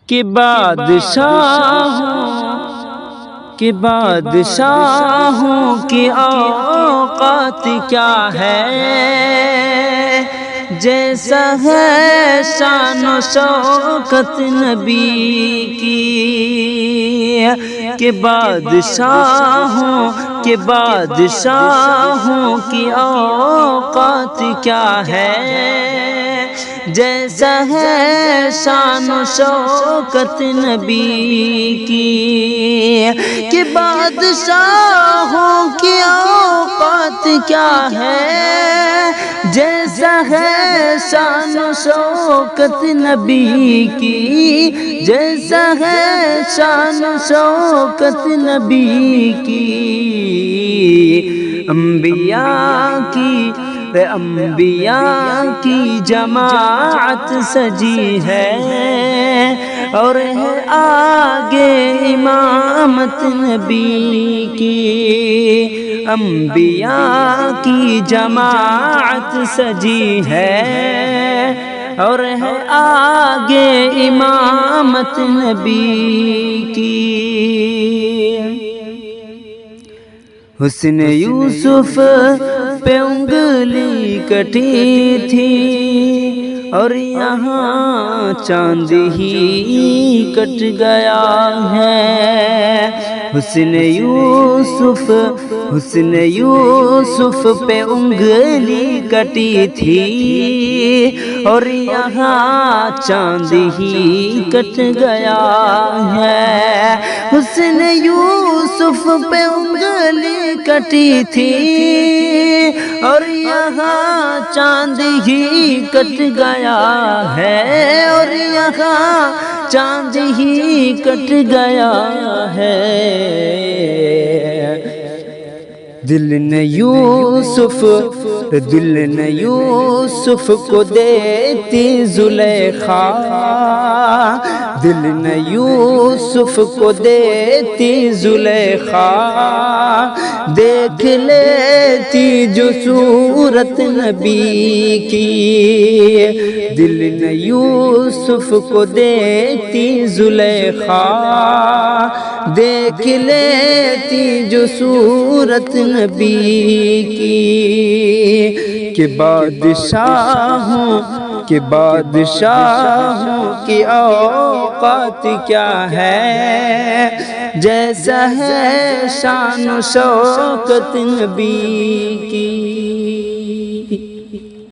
کہ بادشاہوں کی اوقات کیا ہے، جیسا ہے شان و شوکت نبی کی، کہ بادشاہوں کی اوقات کیا ہے، جیسا ہے شان و شوکت نبی کی، کہ بادشاہوں کی اوقات کیا ہے، جیسا ہے شان و شوکت نبی کی، جیسا ہے شان و شوکت نبی کی، انبیاء کی جماعت سجی ہے، اور ہے آگے امامت نبی کی، انبیاء کی جماعت سجی ہے، اور ہے آگے امامت نبی کی۔ حسن یوسف پہ انگلی کٹی تھی، اور یہاں چاند ہی کٹ گیا ہے، حسن یوسف پہ انگلی کٹی تھی، اور یہاں چاند ہی کٹ گیا ہے، حسن یوسف پہ انگلی کٹی تھی، اور یہاں چاند ہی کٹ گیا ہے، اور یہاں چاند ہی کٹ گیا ہے، دل نے یوسف کو دیتی زلیخا، دل نے یوسف کو دیتی زلیخا، دیکھ لیتی جو صورت نبی کی، دل نے یوسف کو دیتی زلیخا، دیکھ لیتی جو صورت نبی کی، کہ بادشاہوں کی اوقات کیا ہے، جیسا ہے شان و شوکت نبی کی۔